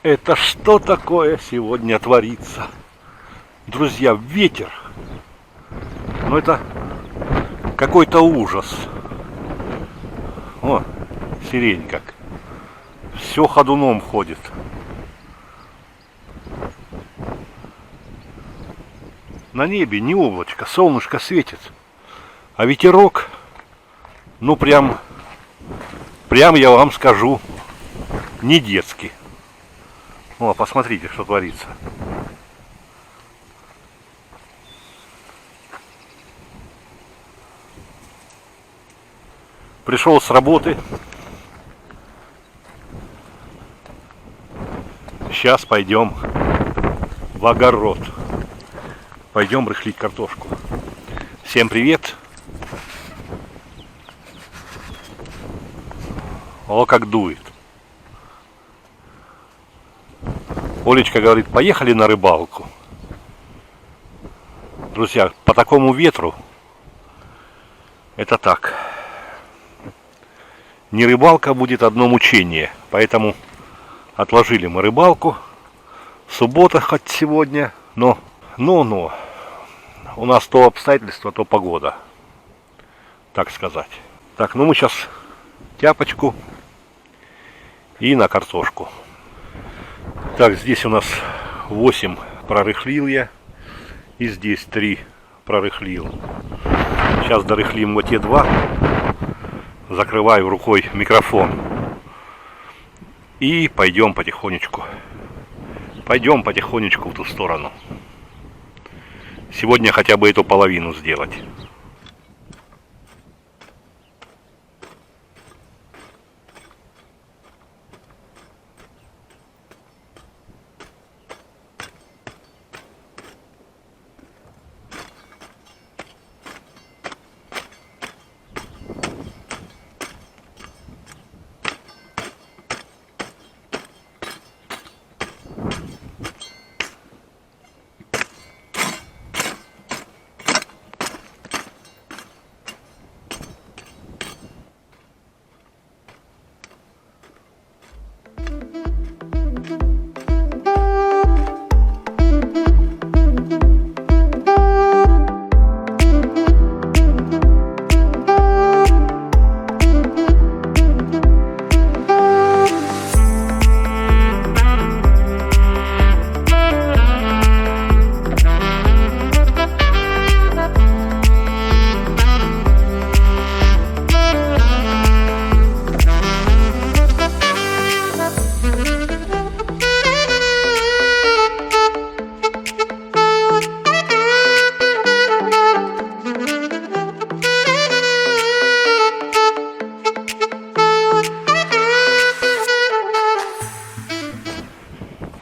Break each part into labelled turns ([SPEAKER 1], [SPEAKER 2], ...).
[SPEAKER 1] Это что такое сегодня творится? Друзья, ветер. Ну это какой-то ужас. О, сирень как. Все ходуном ходит. На небе не облачко, солнышко светит. А ветерок, ну прям я вам скажу, не детский. О, посмотрите, что творится. Пришел с работы. Сейчас пойдем в огород. Пойдем рыхлить картошку. Всем привет. О, как дует. Олечка говорит, поехали на рыбалку. Друзья, по такому ветру это так. Не рыбалка, будет одно мучение. Поэтому отложили мы рыбалку. Суббота хоть сегодня, но у нас то обстоятельства, то погода. Так сказать. Так, ну мы сейчас тяпочку и на картошку. Так, здесь у нас 8 прорыхлил я. И здесь 3 прорыхлил. Сейчас дорыхлим вот те 2. Закрываю рукой микрофон. И пойдем потихонечку. Пойдем потихонечку в ту сторону. Сегодня хотя бы эту половину сделать.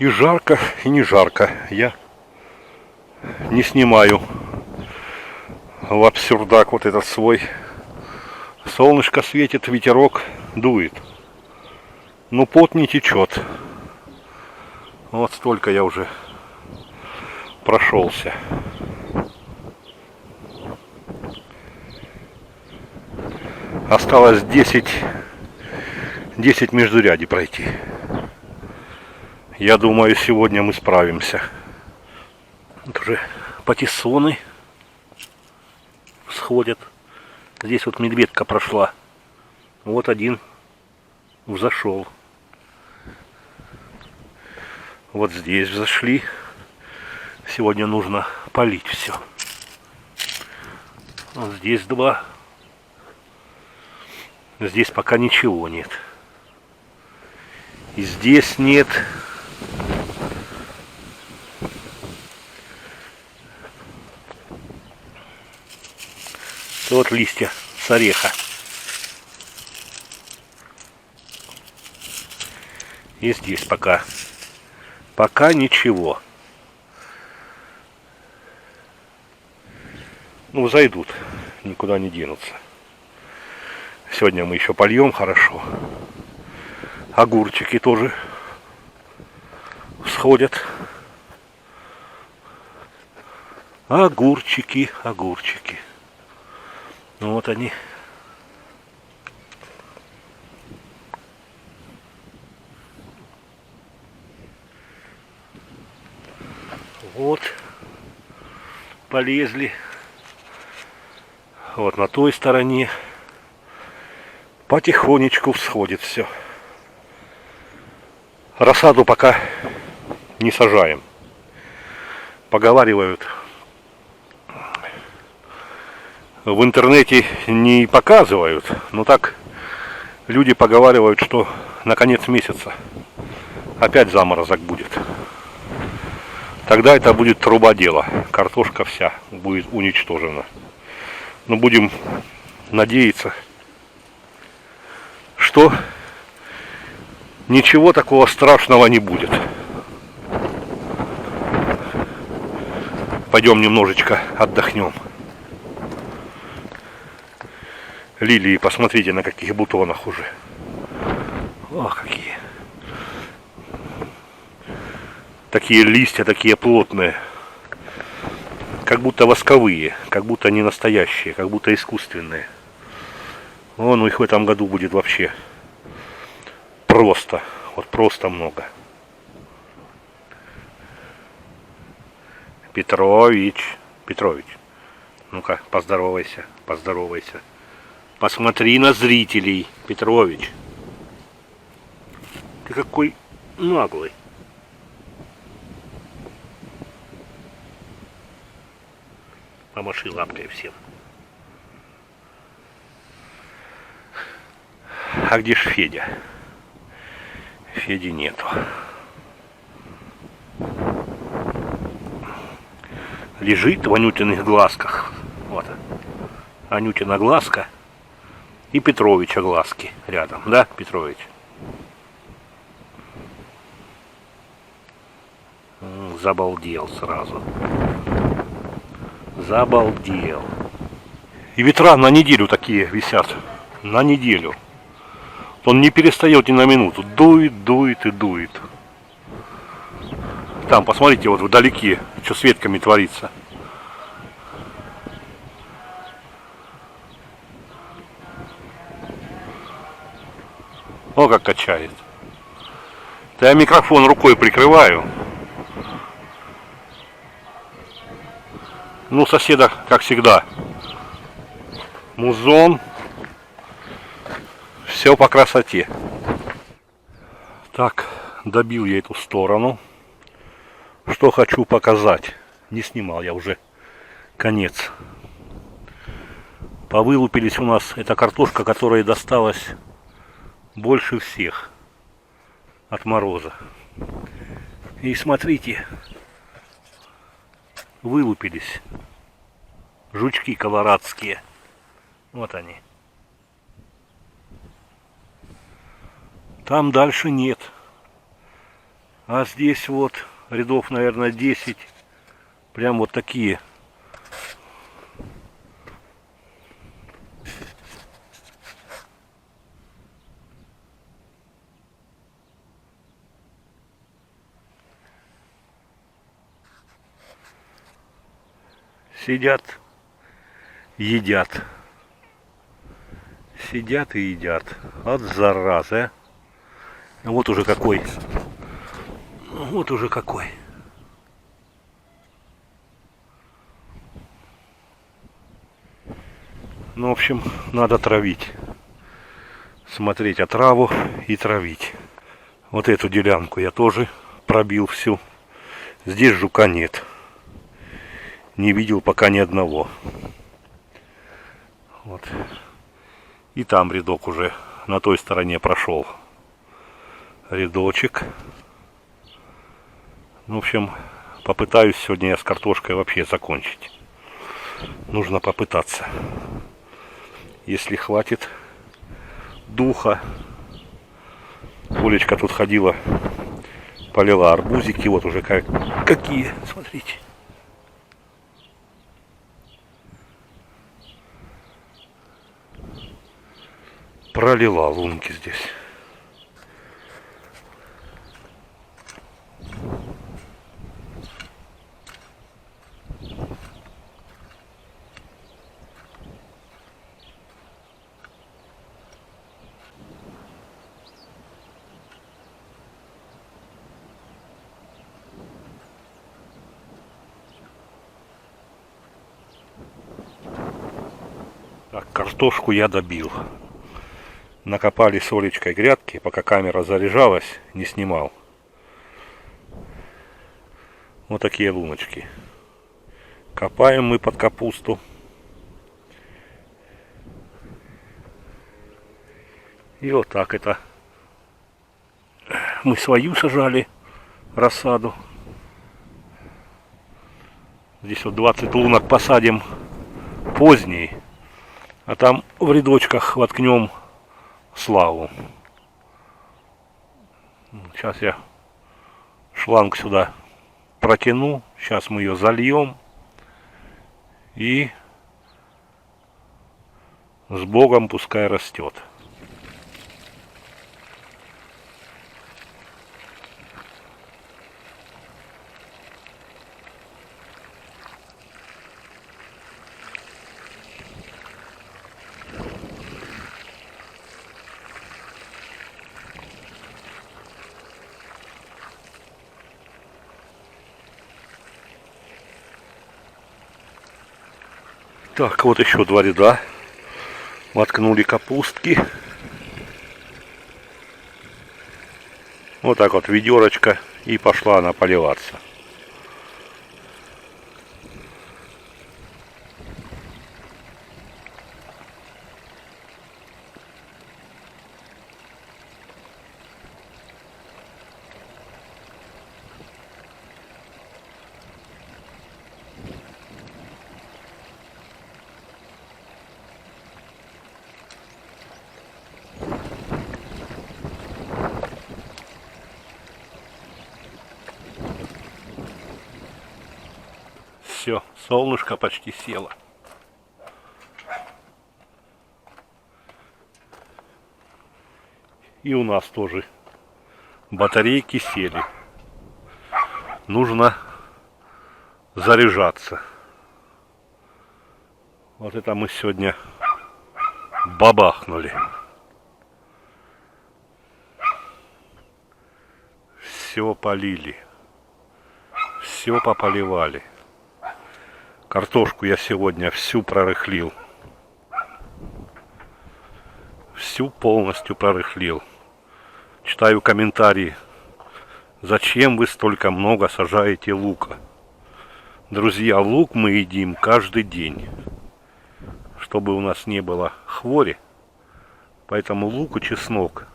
[SPEAKER 1] И жарко, и не жарко. Я не снимаю в абсурдак вот этот свой. Солнышко светит, ветерок дует. Но пот не течет. Вот столько я уже прошелся. Осталось 10 междурядий пройти. Я думаю, сегодня мы справимся. Вот уже патиссоны сходят. Здесь вот медведка прошла. Вот один взошел. Вот здесь взошли. Сегодня нужно полить все. Вот здесь 2. Здесь пока ничего нет. И здесь нет. Вот листья с ореха. И здесь пока ничего. Ну, зайдут, никуда не денутся. Сегодня мы еще польем хорошо. Огурчики тоже всходят. Огурчики. Ну вот они. Вот. Полезли. Вот на той стороне. Потихонечку всходит все. Рассаду пока не сажаем. Поговаривают. В интернете не показывают, но так люди поговаривают, что на конец месяца опять заморозок будет. Тогда это будет труба дела. Картошка вся будет уничтожена. Но будем надеяться, что ничего такого страшного не будет. Пойдем немножечко отдохнем. Лилии, посмотрите, на каких бутонах уже. Ох, какие. Такие листья, такие плотные. Как будто восковые, как будто не настоящие, как будто искусственные. Вон их в этом году будет вообще просто. Вот просто много. Петрович. Петрович. Ну-ка, поздоровайся, поздоровайся. Посмотри на зрителей, Петрович. Ты какой наглый. Помаши лапкой всем. А где ж Федя? Феди нету. Лежит в Анютиных глазках. Вот. Анютина глазка. И Петровича глазки рядом, да, Петрович? Забалдел сразу. Забалдел. И ветра на неделю такие висят. На неделю. Он не перестает ни на минуту. Дует, дует и дует. Там, посмотрите, вот вдалеке, что с ветками творится. О, как качает. Да я микрофон рукой прикрываю. Ну, соседа, как всегда, музон. Все по красоте. Так, добил я эту сторону. Что хочу показать. Не снимал я уже. Конец. Повылупились у нас. Это картошка, которая досталась больше всех от мороза. И смотрите, вылупились жучки колорадские. Вот они. Там дальше нет. А здесь вот рядов, наверное, 10. Прям вот такие. Сидят, едят. Сидят и едят. От заразы. Вот уже какой. Вот уже какой. Ну, в общем, надо травить. Смотреть отраву и травить. Вот эту делянку я тоже пробил всю. Здесь жука нет. Не видел пока ни одного. Вот. И там рядок уже на той стороне прошел. Рядочек. В общем, попытаюсь сегодня я с картошкой вообще закончить. Нужно попытаться. Если хватит духа. Олечка тут ходила, полила арбузики. Вот уже какие. Смотрите. Пролила лунки здесь. Так, картошку я добил. Накопали с Олечкой грядки, пока камера заряжалась, не снимал. Вот такие луночки. Копаем мы под капусту. И вот так это. Мы свою сажали, рассаду. Здесь вот 20 лунок посадим поздней. А там в рядочках воткнем славу. Сейчас я шланг сюда протяну. Сейчас мы ее зальем. И с Богом пускай растет. Так, вот еще 2 ряда. Воткнули капустки. Вот так вот ведерочка. И пошла она поливаться. Все, солнышко почти село. И у нас тоже батарейки сели. Нужно заряжаться. Вот это мы сегодня бабахнули. Все полили. Все пополивали. Картошку я сегодня всю прорыхлил. Всю полностью прорыхлил. Читаю комментарии. Зачем вы столько много сажаете лука? Друзья, лук мы едим каждый день. Чтобы у нас не было хвори. Поэтому лук и чеснок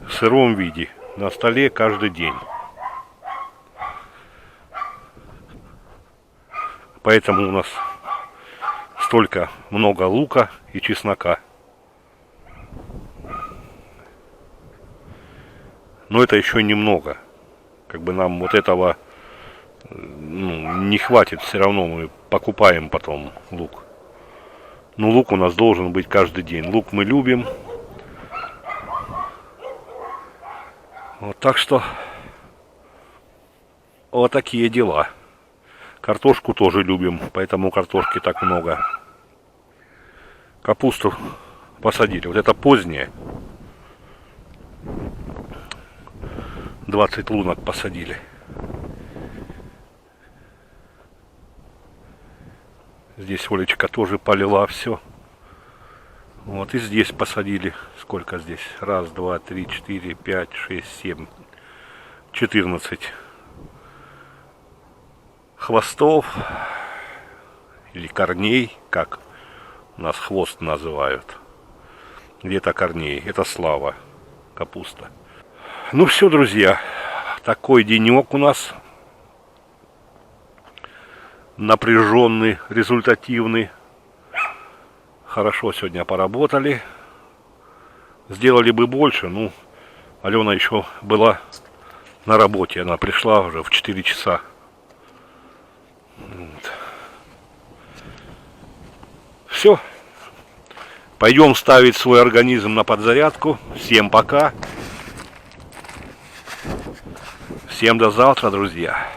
[SPEAKER 1] в сыром виде на столе каждый день. Поэтому у нас столько много лука и чеснока. Но это еще немного. Как бы нам вот этого не хватит. Все равно мы покупаем потом лук. Но лук у нас должен быть каждый день. Лук мы любим. Вот так что вот такие дела. Картошку тоже любим, поэтому картошки так много. Капусту посадили. Вот это позднее. 20 лунок посадили. Здесь Олечка тоже полила все. Вот и здесь посадили. Сколько здесь? 1, 2, 3, 4, 5, 6, 7, 14 хвостов или корней, как у нас хвост называют. Где-то корней. Это слава. Капуста. Ну все, друзья. Такой денек у нас. Напряженный, результативный. Хорошо сегодня поработали. Сделали бы больше. Ну, Алена еще была на работе. Она пришла уже в 4 часа. Вот. Все. Пойдем ставить свой организм на подзарядку. Всем пока. Всем до завтра, друзья.